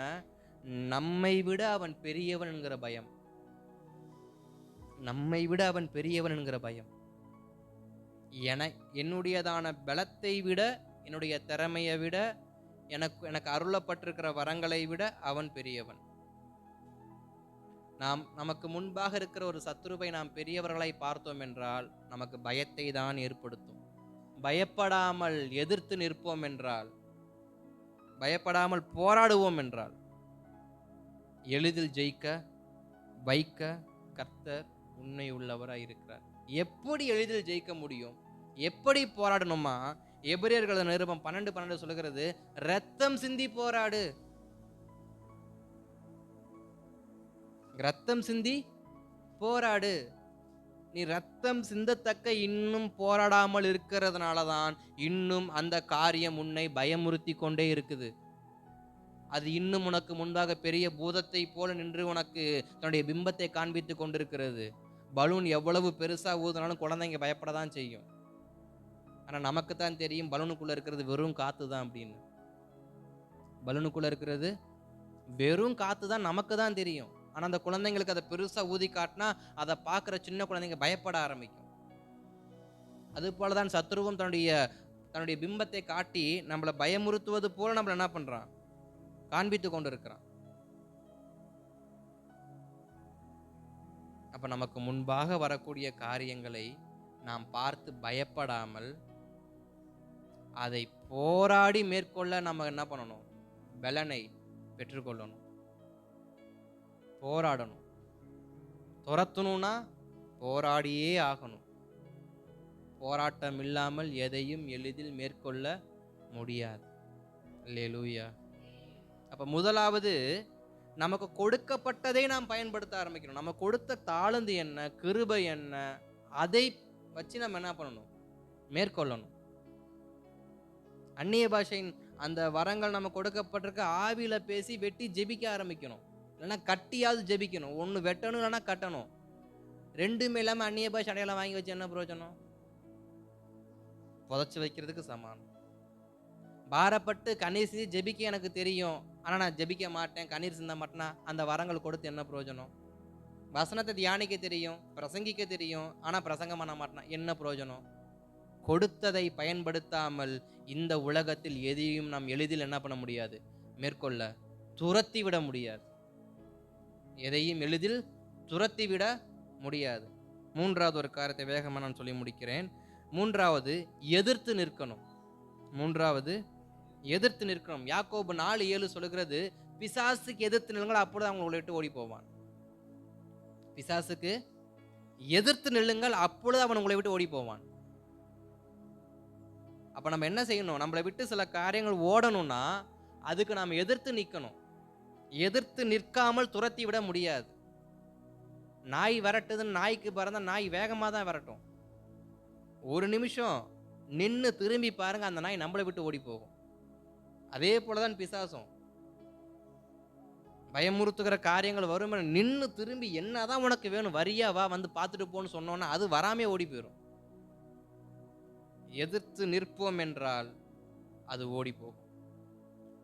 [SPEAKER 1] நம்மை விட அவன் பெரியவன் என்கிற பயம். நம்மை விட அவன் பெரியவன் என்கிற பயம். என்னுடையதான பலத்தை விட, என்னுடைய திறமையை விட, எனக்கு அருளப்பட்டிருக்கிற வரங்களை விட அவன் பெரியவன். நமக்கு முன்பாக இருக்கிற ஒரு சத்துருவை நாம் பெரியவர்களை பார்த்தோம் என்றால் நமக்கு பயத்தை தான் ஏற்படுத்தும். பயப்படாமல் எதிர்த்து நிற்போம் என்றால், பயப்படாமல் போராடுவோம் என்றால் எளிதில் ஜெயிக்க வைக்க கர்த்தர் உண்மை உள்ளவராய் இருக்கிறார். எப்படி எளிதில் ஜெயிக்க முடியும்? எப்படி போராடணுமா? எபிரேயர்கள் நிருபம் 12:12 சொல்லுகிறது, ரத்தம் சிந்தி போராடு. ரத்தம் சிந்தி போராடு. நீ ரத்தம் சிந்தத்தக்க இன்னும் போராடாமல் இருக்கிறதுனாலதான் இன்னும் அந்த காரியம் உன்னை பயமுறுத்தி கொண்டே இருக்குது. அது இன்னும் உனக்கு முன்பாக பெரிய பூதத்தை போல நின்று உனக்கு தன்னுடைய பிம்பத்தை காண்பித்து கொண்டிருக்கிறது. பலூன் எவ்வளவு பெருசா ஊதுனாலும் குழந்தைங்க பயப்படதான் செய்யும். ஆனா நமக்கு தான் தெரியும் பலூனுக்குள்ள இருக்கிறது வெறும் காத்து தான் அப்படின்னு. பலூனுக்குள்ள இருக்கிறது வெறும் காத்து தான் நமக்கு தான் தெரியும். ஆனா அந்த குழந்தைங்களுக்கு அதை பெருசா ஊதி காட்டினா அதை பார்க்குற சின்ன குழந்தைங்க பயப்பட ஆரம்பிக்கும். அது போலதான் சத்துருவும் தன்னுடைய பிம்பத்தை காட்டி நம்மளை பயமுறுத்துவது போல நம்மள என்ன பண்றான்? காண்பித்து கொண்டு இருக்கிறான். அப்ப நமக்கு முன்பாக வரக்கூடிய காரியங்களை நாம் பார்த்து பயப்படாமல் அதை போராடி மேற்கொள்ள நம்ம என்ன பண்ணணும்? பலனை பெற்றுக்கொள்ளணும். போராடணும். துரத்தணும்னா போராடியே ஆகணும். போராட்டம் இல்லாமல் எதையும் எளிதில் மேற்கொள்ள முடியாது. அல்லேலூயா. அப்ப முதலாவது நமக்கு கொடுக்கப்பட்டதை நாம் பயன்படுத்த ஆரம்பிக்கணும். நம்ம கொடுத்த தாளந்து என்ன, கிருபை என்ன, அதை வச்சு நம்ம என்ன பண்ணணும்? மேற்கொள்ளணும். அந்நிய பாஷையின் அந்த வரங்கள் நம்ம கொடுக்கப்பட்டிருக்க ஆவியில பேசி வெட்டி ஜெபிக்க ஆரம்பிக்கணும். இல்லைன்னா கட்டியாவது ஜெபிக்கணும். ஒன்று வெட்டணும், இல்லைன்னா கட்டணும். ரெண்டுமே இல்லாமல் அந்நிய பாஷை அடையாளம் வாங்கி வச்சு என்ன பிரயோஜனம்? புதைச்சி வைக்கிறதுக்கு சமானம். பாரப்பட்டு கண்ணீர் சிந்தி ஜெபிக்க எனக்கு தெரியும், ஆனால் நான் ஜெபிக்க மாட்டேன், கண்ணீர் சிந்த மாட்டேன்னா அந்த வரங்கள் கொடுத்து என்ன பிரயோஜனம்? வசனத்தை தியானிக்க தெரியும், பிரசங்கிக்க தெரியும், ஆனால் பிரசங்கம் பண்ண மாட்டேன்னா என்ன பிரயோஜனம்? கொடுத்ததை பயன்படுத்தாமல் இந்த உலகத்தில் எதையும் நாம் எளிதில் என்ன பண்ண முடியாது? மேற்கொள்ள துரத்தி விட முடியாது. எதையும் எளிதில் துரத்தி விட முடியாது. மூன்றாவது ஒரு காரியத்தை வேகமாக நான் சொல்லி முடிக்கிறேன். மூன்றாவது எதிர்த்து நிற்கணும். மூன்றாவது எதிர்த்து நிற்கணும். யாக்கோபு 4:7 சொல்லுகிறது, பிசாசுக்கு எதிர்த்து நில்லுங்கள், அப்பொழுது அவங்க உங்களை விட்டு ஓடி போவான். பிசாசுக்கு எதிர்த்து நில்லுங்கள், அப்பொழுது அவன் உங்களை விட்டு ஓடி போவான். அப்ப நம்ம என்ன செய்யணும்? நம்மளை விட்டு சில காரியங்கள் ஓடணும்னா அதுக்கு நாம் எதிர்த்து நிற்கணும். எதிர்த்து நிற்காமல் துரத்தி விட முடியாது. நாய் விரட்டுதுன்னு நாய்க்கு பிறந்த நாய் வேகமாக தான் விரட்டும். ஒரு நிமிஷம் நின்று திரும்பி பாருங்க, அந்த நாய் நம்மளை விட்டு ஓடி போகும். அதே போலதான் பிசாசும். பயமுறுத்துகிற காரியங்கள் வரும், நின்று திரும்பி என்னதான் உனக்கு வேணும், வரியா வா, வந்து பார்த்துட்டு போன்னு சொன்னோன்னா அது வராமே ஓடி போயிடும். எதிர்த்து நிற்போம் என்றால் அது ஓடி போகும்,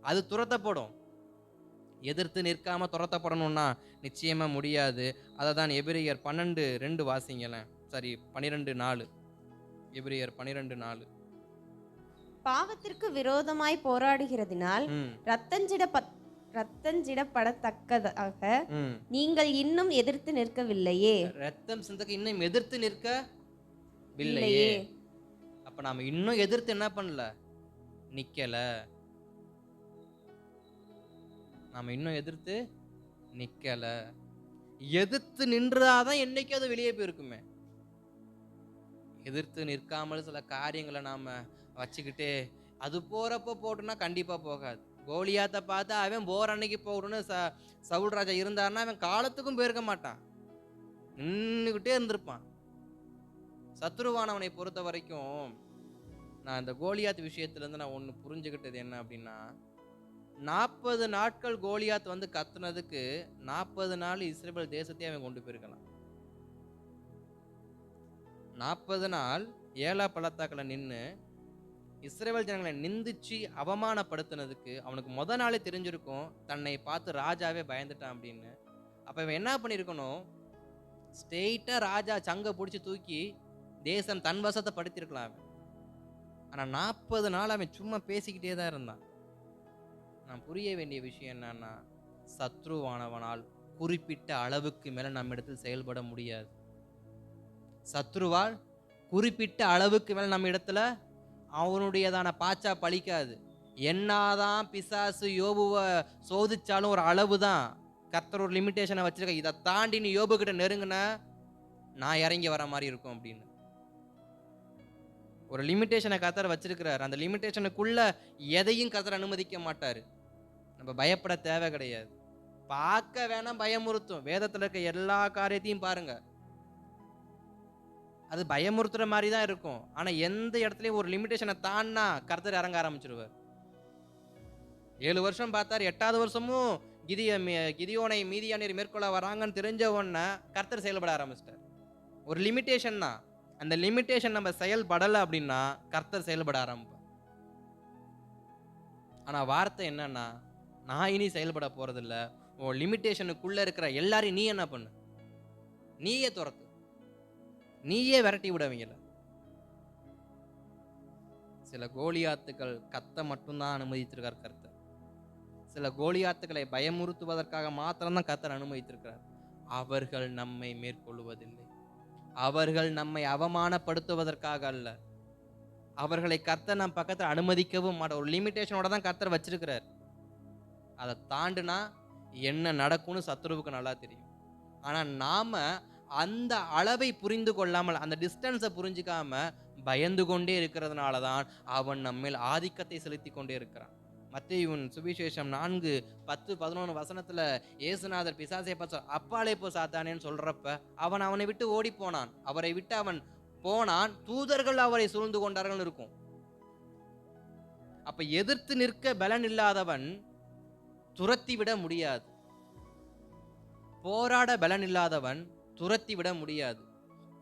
[SPEAKER 1] அது துரத்தப்படும். எதிர்த்து நிற்காம துரத்தப்படணும்னா நிச்சயமா முடியாது. அதை தான் எபிரியர் 12:2 வாசிங்களேன். சரி, 12:4. எபிரியர் 12:4.
[SPEAKER 2] பாவத்திற்கு விரோதமாய் போராடுகிறதினால் ரத்தஞ்சிடப்படத்தக்கதாக நீங்கள் இன்னும் எதிர்த்து நிற்கவில்லையே.
[SPEAKER 1] ரத்தம் சிந்தக்க இன்னும் எதிர்த்து நிற்கவில்லையே. அப்ப நாம இன்னும் எதிர்த்து என்ன பண்ணல? நிக்கல. நாம இன்னும் எதிர்த்து நிக்கல. எதிர்த்து நின்றாதான் என்னைக்கு அது வெளியே போயிருக்குமே. எதிர்த்து நிற்காமல் சில காரியங்களை நாம வச்சுக்கிட்டே அது போறப்போ போட்டுனா கண்டிப்பா போகாது. கோலியாத்தை பார்த்து அவன் போற அன்னைக்கு போகணும்னு சவுல் ராஜா இருந்தாருன்னா அவன் காலத்துக்கும் போயிருக்க மாட்டான், நின்றுகிட்டே இருந்திருப்பான். சத்ருவானவனை பொறுத்த வரைக்கும் நான் இந்த கோலியாத் விஷயத்திலேருந்து நான் ஒன்று புரிஞ்சுக்கிட்டது என்ன அப்படின்னா, 40 நாட்கள் கோலியாத் வந்து கத்துனதுக்கு 40 நாள் இஸ்ரவேல் தேசத்தையே அவன் கொண்டு போயிருக்கலாம். 40 நாள் ஏலா பள்ளத்தாக்கில் நின்று இஸ்ரவேல் ஜனங்களை நிந்திச்சு அவமானப்படுத்தினதுக்கு அவனுக்கு முத நாளே தெரிஞ்சிருக்கும் தன்னை பார்த்து ராஜாவே பயந்துட்டான் அப்படின்னு. அப்போ இவன் என்ன பண்ணியிருக்கணும்? ஸ்ட்ரெயிட்டாக ராஜா சங்க பிடிச்சி தூக்கி தேசம் தன் வசத்தை படுத்திருக்கலாம் அவன். ஆனால் 40 நாள் அவன் சும்மா பேசிக்கிட்டே தான் இருந்தான். நான் புரிய வேண்டிய விஷயம் என்னன்னா, சத்ருவானவனால் குறிப்பிட்ட அளவுக்கு மேலே நம்ம இடத்தில் செயல்பட முடியாது. சத்ருவால் குறிப்பிட்ட அளவுக்கு மேலே நம்ம இடத்துல அவனுடையதான பாச்சா பழிக்காது. என்னதான் பிசாசு யோபுவை சோதிச்சாலும் ஒரு அளவு தான். கர்த்தர் ஒரு லிமிட்டேஷனை வச்சிருக்க, இதை தாண்டி நீ யோபு கிட்ட நெருங்கின நான் இறங்கி வர மாதிரி இருக்கும் அப்படின்னு ஒரு லிமிட்டேஷனை கர்த்தர் வச்சிருக்கிறார். அந்த லிமிட்டேஷனுக்குள்ள எதையும் கர்த்தர் அனுமதிக்க மாட்டாரு. நம்ம பயப்பட தேவை கிடையாது. பார்க்க வேணா பயமுறுத்தும். வேதத்தில் இருக்க எல்லா காரியத்தையும் பாருங்க, அது பயமுறுத்துற மாதிரி தான் இருக்கும். ஆனா எந்த இடத்துலயும் ஒரு லிமிட்டேஷனை தாண்டா கர்த்தர் இறங்க ஆரம்பிச்சிருவார். 7 வருஷம் பார்த்தார், 8வது வருஷமும் கிதியோனை மீதியானியர் மேற்கொள்ள வராங்கன்னு தெரிஞ்ச உடனே கர்த்தர் செயல்பட ஆரம்பிச்சிட்டார். ஒரு லிமிட்டேஷன் தான். அந்த லிமிட்டேஷன் நம்ம செயல்படலை அப்படின்னா கர்த்தர் செயல்பட ஆரம்பிப்பார். ஆனா வார்த்தை என்னன்னா, நான் இனி செயல்பட போறதில்ல, உன் லிமிட்டேஷனுக்குள்ள இருக்கிற எல்லாரையும் நீ என்ன பண்ணு, நீயே துரத்து, நீயே விரட்டி விடுவீங்கள. சில கோலியாத்துக்கள் கத்த மட்டும்தான் அனுமதித்திருக்கார் கர்த்தர். சில கோலியாத்துக்களை பயமுறுத்துவதற்காக மாத்திரம்தான் கர்த்தர் அனுமதித்திருக்கிறார். அவர்கள் நம்மை மேற்கொள்வதில்லை. அவர்கள் நம்மை அவமானப்படுத்துவதற்காக அல்ல. அவர்களை கர்த்தர் நம் பக்கத்தில் அனுமதிக்கவும் மாட்டார். ஒரு லிமிட்டேஷனோட தான் கர்த்தர் வச்சிருக்கிறார். அதை தாண்டுனா என்ன நடக்கும்னு சத்துருவுக்கு நல்லா தெரியும். ஆனா நாம அந்த அளவை புரிந்து கொள்ளாமல், அந்த டிஸ்டன்ஸை புரிஞ்சுக்காம பயந்து கொண்டே இருக்கிறதுனால தான் அவன் நம்மேல் ஆதிக்கத்தை செலுத்தி கொண்டே இருக்கிறான். மத்தேயுவின் சுவிசேஷம் 4:10-11 வசனத்துல இயேசுநாதர் பிசாசை பார்த்து அப்பாலே போ சாத்தானேன்னு சொல்றப்ப அவனை விட்டு ஓடி போனான். அவரை விட்டு அவன் போனான், தூதர்கள் அவரை சூழ்ந்து கொண்டார்கள் இருக்கும். அப்ப எதிர்த்து நிற்க பலன் இல்லாதவன் துரத்தி விட முடியாது. போராட பலன் இல்லாதவன் துரத்தி விட முடியாது.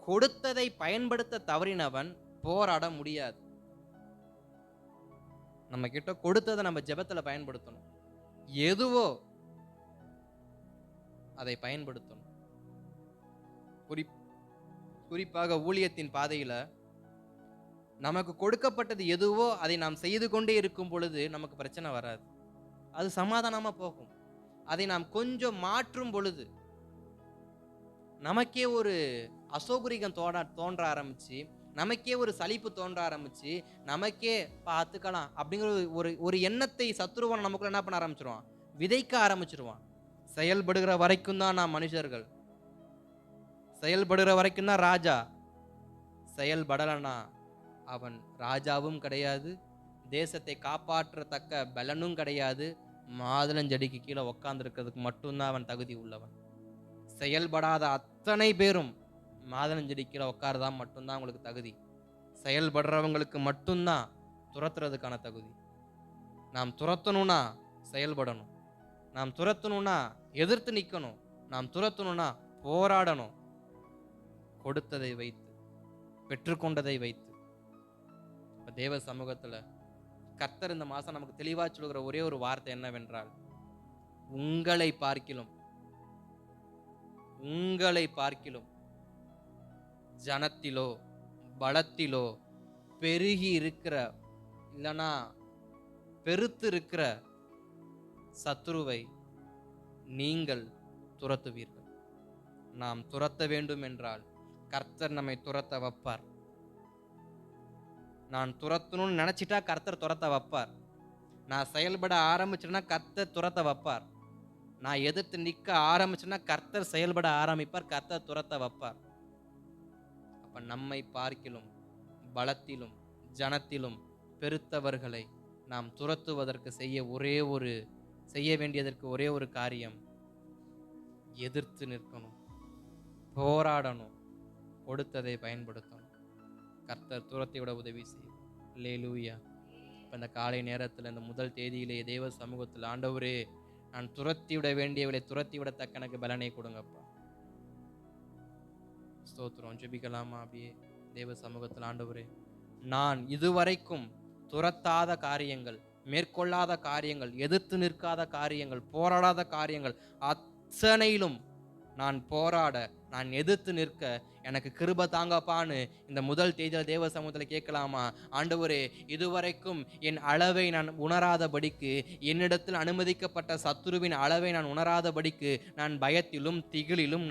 [SPEAKER 1] கொடுத்ததை பயன்படுத்த தவறினவன் போராட முடியாது. நம்ம கிட்ட கொடுத்ததை நம்ம ஜெபத்துல பயன்படுத்தணும். எதுவோ அதை பயன்படுத்தணும். குறிப்பாக ஊழியத்தின் பாதையில நமக்கு கொடுக்கப்பட்டது எதுவோ அதை நாம் செய்து கொண்டே இருக்கும் பொழுது நமக்கு பிரச்சனை வராது. அது சமாதானமா போகும். அதை நாம் கொஞ்சம் மாற்றும் பொழுது நமக்கே ஒரு அசௌகரியம் தோன்ற ஆரம்பிச்சு, நமக்கே ஒரு சலிப்பு தோன்ற ஆரம்பிச்சு, நமக்கே பார்த்துக்கலாம் அப்படிங்கிற ஒரு ஒரு எண்ணத்தை சத்துருவன் நமக்குள்ள என்ன பண்ண ஆரம்பிச்சிருவான், விதைக்க ஆரம்பிச்சிருவான். செயல்படுகிற வரைக்கும் தான் நாம் மனுஷர்கள், செயல்படுகிற வரைக்கும் தான் ராஜா. செயல்படலனா அவன் ராஜாவும் கிடையாது, தேசத்தை காப்பாற்றத்தக்க பலனும் கிடையாது. மாதுளஞ்செடிக்கு கீழே உட்கார்ந்துருக்கிறதுக்கு மட்டும்தான் அவன் தகுதி உள்ளவன். செயல்படாத அத்தனை பேரும் மாதுளஞ்செடி கீழே உட்காரதான் மட்டும்தான் உங்களுக்கு தகுதி. செயல்படுறவங்களுக்கு மட்டும்தான் துரத்துறதுக்கான தகுதி. நாம் துரத்தணும்னா செயல்படணும், நாம் துரத்தணும்னா எதிர்த்து நிற்கணும், நாம் துரத்தணும்னா போராடணும். கொடுத்ததை வைத்து, பெற்றுக்கொண்டதை வைத்து. இப்ப தேவ சமூகத்துல கர்த்தர் இந்த மாசம் நமக்கு தெளிவா சொல்கிற ஒரே ஒரு வார்த்தை என்னவென்றால், உங்களை பார்க்கிலும் ஜனத்திலோ பலத்திலோ பெருகி இருக்கிற, இல்லனா பெருத்து இருக்கிற சத்துருவை நீங்கள் துரத்துவீர்கள். நாம் துரத்த வேண்டும் என்றால் கர்த்தர் நம்மை துரத்த வைப்பார். நான் துரத்தணும்னு நினைச்சிட்டா கர்த்தர் துரத்த வைப்பார். நான் செயல்பட ஆரம்பிச்சேன்னா கர்த்தர் துரத்த வைப்பார். நான் எதிர்த்து நிற்க ஆரம்பிச்சேன்னா கர்த்தர் செயல்பட ஆரம்பிப்பார், கர்த்தர் துரத்த வைப்பார். அப்ப நம்மை பார்க்கிலும் பலத்திலும் ஜனத்திலும் பெருத்தவர்களை நாம் துரத்துவதற்கு செய்ய வேண்டியதற்கு ஒரே ஒரு காரியம், எதிர்த்து நிற்கணும், போராடணும், கொடுத்ததை பயன்படுத்தணும். கர்த்தர் துரத்தி விட உதவி செய்யும். அல்லேலூயா. இப்போ இந்த காலை நேரத்தில் இந்த முதல் தேதியிலே தேவ சமூகத்தில், ஆண்டவரே நான் துரத்தி விட வேண்டியவளை துரத்தி விடத்தக்க எனக்கு பலனை கொடுங்கப்பா. ஸ்தோத்திரம். ஜெபிக்கலாமா? அப்படியே தேவ சமூகத்தில், ஆண்டவரே நான் இதுவரைக்கும் துரத்தாத காரியங்கள், மேற்கொள்ளாத காரியங்கள், எதிர்த்து நிற்காத காரியங்கள், போராடாத காரியங்கள் அத்தனையிலும் நான் போராட, நான் எதிர்த்து நிற்க எனக்கு கிருப தாங்கப்பான்னு இந்த முதல் தேதியில் தேவ சமூகத்தில் கேட்கலாமா? ஆண்டவரே இதுவரைக்கும் என் அளவை நான் உணராதபடிக்கு, என்னிடத்தில் அனுமதிக்கப்பட்ட சத்துருவின் அளவை நான் உணராதபடிக்கு, நான் பயத்திலும் திகிலிலும்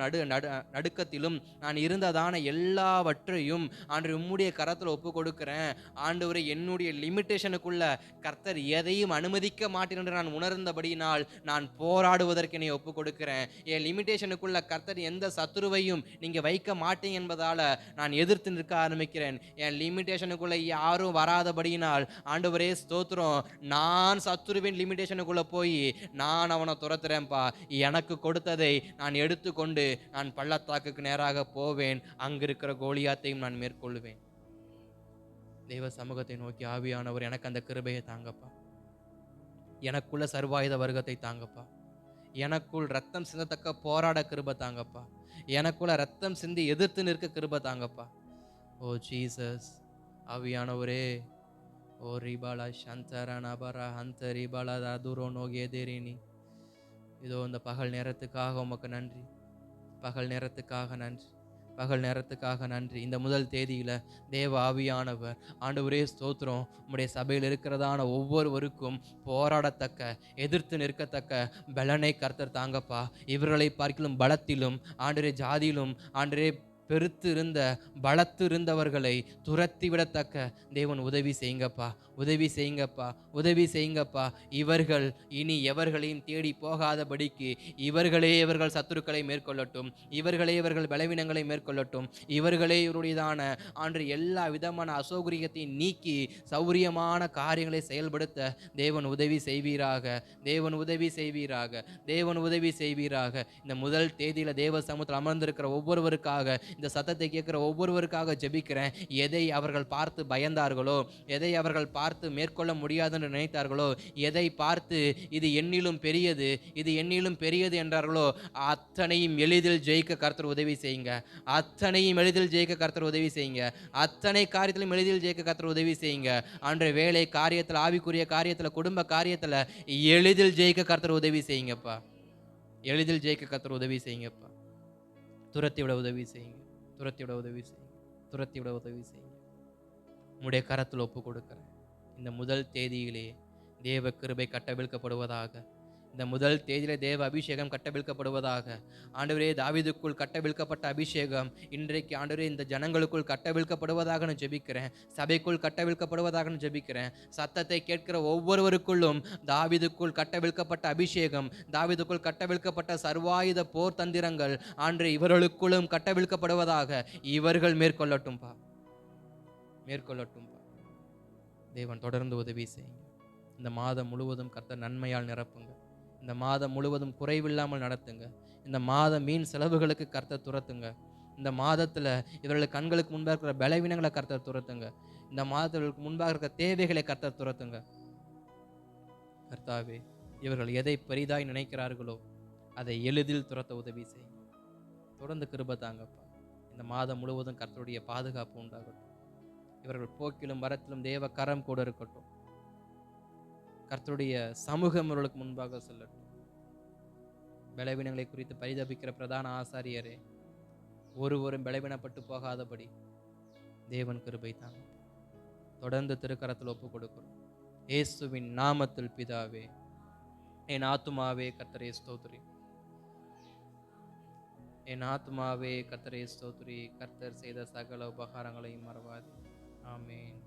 [SPEAKER 1] நடுக்கத்திலும் நான் இருந்ததான எல்லாவற்றையும் ஆண்டு உம்முடைய கரத்தில் ஒப்பு கொடுக்கிறேன். ஆண்டவரே என்னுடைய லிமிட்டேஷனுக்குள்ள கர்த்தர் எதையும் அனுமதிக்க மாட்டேன் என்று நான் உணர்ந்தபடியினால் நான் போராடுவதற்கு என்னை ஒப்பு கொடுக்கிறேன். என் லிமிட்டேஷனுக்குள்ள கர்த்தர் எந்த சத்துருவையும் நீங்க வைக்க மாட்டேன் என்பதால நான் எதிர்த்து நிற்க ஆரம்பிக்கிறேன். என் லிமிட்டேஷனுக்குள்ள யாரும் வராதபடியினால் ஆண்டவரே ஸ்தோத்திரம், நான் சத்துருவின் லிமிட்டேஷனுக்குள்ள போய் நான் அவனை துரத்துறேன்ப்பா. எனக்கு கொடுத்ததை நான் எடுத்துக்கொண்டு நான் பள்ளத்தாக்குக்கு நேராக போவேன். அங்கிருக்கிற கோலியாத்தையும் நான் மேற்கொள்வேன். தெய்வ சமூகத்தை நோக்கி, ஆவியானவர் எனக்கு அந்த கிருபையை தாங்கப்பா. எனக்குள்ள சர்வாயுத வர்க்கத்தை தாங்கப்பா. எனக்குள் ரத்தம் சிந்தத்தக்க போராட கிருபை தாங்கப்பா. எனக்குள்ள ரத்தம் சிந்தி எதிர்த்து நிற்க கிருபை தாங்கப்பா. ஓ ஜீசஸ். ஆவியானவரே, ஓ ரிபாலா சந்தரனபரா ஹந்த ரிபாலா அதுரோ நோகேதேரினி. இதோ இந்த பகல் நேரத்துக்காக உமக்கு நன்றி, பகல் நேரத்துக்காக நன்றி, பகல் நேரத்துக்காக நன்றி. இந்த முதல் தேதியில தேவ ஆவியானவர் ஆண்டவரே ஸ்தோத்திரம், உம்முடைய சபையில் இருக்கிறதான ஒவ்வொருவருக்கும் போராடத்தக்க, எதிர்த்து நிற்கத்தக்க பலனை கர்த்தர் தாங்கப்பா. இவர்களை பார்க்கிலும் பலத்திலும் ஆண்டரே ஜாதியிலும் ஆண்டரே பெருத்து இருந்த பலத்து இருந்தவர்களை துரத்தி விடத்தக்க தேவன் உதவி செய்யுங்கப்பா, உதவி செய்யுங்கப்பா, உதவி செய்யுங்கப்பா. இவர்கள் இனி எவர்களையும் தேடி போகாதபடிக்கு இவர்களே இவர்கள் சத்துருக்களை மேற்கொள்ளட்டும், இவர்களே இவர்கள் பலவீனங்களை மேற்கொள்ளட்டும், இவர்களே இவருடையதான ஆண்டு எல்லா விதமான அசௌகரியத்தையும் நீக்கி சௌரியமான காரியங்களை செயல்படுத்த தேவன் உதவி செய்வீராக, தேவன் உதவி செய்வீராக, தேவன் உதவி செய்வீராக. இந்த முதல் தேதியில தேவ சமூகத்தில் அமர்ந்திருக்கிற ஒவ்வொருவருக்காக, இந்த சத்தத்தை கேட்கிற ஒவ்வொருவருக்காக ஜெபிக்கிறேன். எதை அவர்கள் பார்த்து பயந்தார்களோ, எதை அவர்கள் பார்த்து மேற்கொள்ள முடியாது என்று நினைத்தார்களோ, எதை பார்த்து இது என்னிலும் பெரியது, இது என்னிலும் பெரியது என்றார்களோ, அத்தனையும் எளிதில் ஜெயிக்க கர்த்தர் உதவி செய்யுங்க. அத்தனையும் எளிதில் ஜெயிக்க கர்த்தர் உதவி செய்யுங்க. அத்தனை காரியத்திலும் எளிதில் ஜெயிக்க கர்த்தர் உதவி செய்யுங்க. அன்றைய வேலை காரியத்தில், ஆவிக்குரிய காரியத்தில், குடும்ப காரியத்தில் எளிதில் ஜெயிக்க கர்த்தர் உதவி செய்யுங்கப்பா. எளிதில் ஜெயிக்க கர்த்தர் உதவி செய்யுங்கப்பா. துரத்தி விட உதவி செய்யுங்க, துரத்தி விட உதவி செய்யுங்க, துரத்தி விட உதவி செய்யுங்க. உம்முடைய கரத்தில் ஒப்பு கொடுக்கிறேன். இந்த முதல் தேதியிலே தேவ கிருபை கட்டவிழ்க்கப்படுவதாக. இந்த முதல் தேதியிலே தேவ அபிஷேகம் கட்டவிழ்க்கப்படுவதாக. ஆண்டவரே, தாவீதுக்குள் கட்டவிழ்க்கப்பட்ட அபிஷேகம் இன்றைக்கு ஆண்டவரே இந்த ஜனங்களுக்குள் கட்டவிழ்க்கப்படுவதாக நான் ஜெபிக்கிறேன். சபைக்குள் கட்டவிழ்க்கப்படுவதாக நான் ஜெபிக்கிறேன். சத்தத்தை கேட்கிற ஒவ்வொருவருக்குள்ளும் தாவீதுக்குள் கட்டவிழ்க்கப்பட்ட அபிஷேகம், தாவீதுக்குள் கட்டவிழ்க்கப்பட்ட சர்வாயுத போர் தந்திரங்கள் ஆண்டவரே இவர்களுக்குள்ளும் கட்டவிழ்க்கப்படுவதாக. இவர்கள் மேற்கொள்ளட்டும்பா, மேற்கொள்ளட்டும்பா. தேவன் தொடர்ந்து உதவி செய்யுங்க. இந்த மாதம் முழுவதும் கர்த்தர் நன்மையால் நிரப்புங்க. இந்த மாதம் முழுவதும் குறைவில்லாமல் நடத்துங்க. இந்த மாதம் மீன் செலவுகளுக்கு கர்த்தர் துரத்துங்க. இந்த மாதத்தில் இவர்கள் கண்களுக்கு முன்பாக இருக்கிற பலவீனங்களை கர்த்தர் துரத்துங்க. இந்த மாதத்திற்கு முன்பாக இருக்கிற தேவைகளை கர்த்தர் துரத்துங்க. கர்த்தாவே, இவர்கள் எதை பெரிதாய் நினைக்கிறார்களோ அதை எளிதில் துரத்த உதவி செய்யுங்க. தொடர்ந்து கிருபை தாங்கப்பா. இந்த மாதம் முழுவதும் கர்த்தருடைய பாதுகாப்பு உண்டாகட்டும். இவர்கள் போக்கிலும் வரத்திலும் தேவ கரம் கூட இருக்கட்டும். கர்த்தருடைய சமூகம் இவர்களுக்கு முன்பாக சொல்லட்டும். பலவீனங்களை குறித்து பரிதபிக்கிற பிரதான ஆசாரியரே, ஒருவரும் பலவீனப்பட்டு போகாதபடி தேவன் கிருபை தாங்க. தொடர்ந்து திருக்கரத்தில் ஒப்பு கொடுக்கிறோம். இயேசுவின் நாமத்தில் பிதாவே. என் ஆத்துமாவே கர்த்தரை ஸ்தோத்திரி, என் ஆத்துமாவே கர்த்தரை ஸ்தோத்திரி. கர்த்தர் செய்த சகல உபகாரங்களையும் மறவாதே. ஆமென்.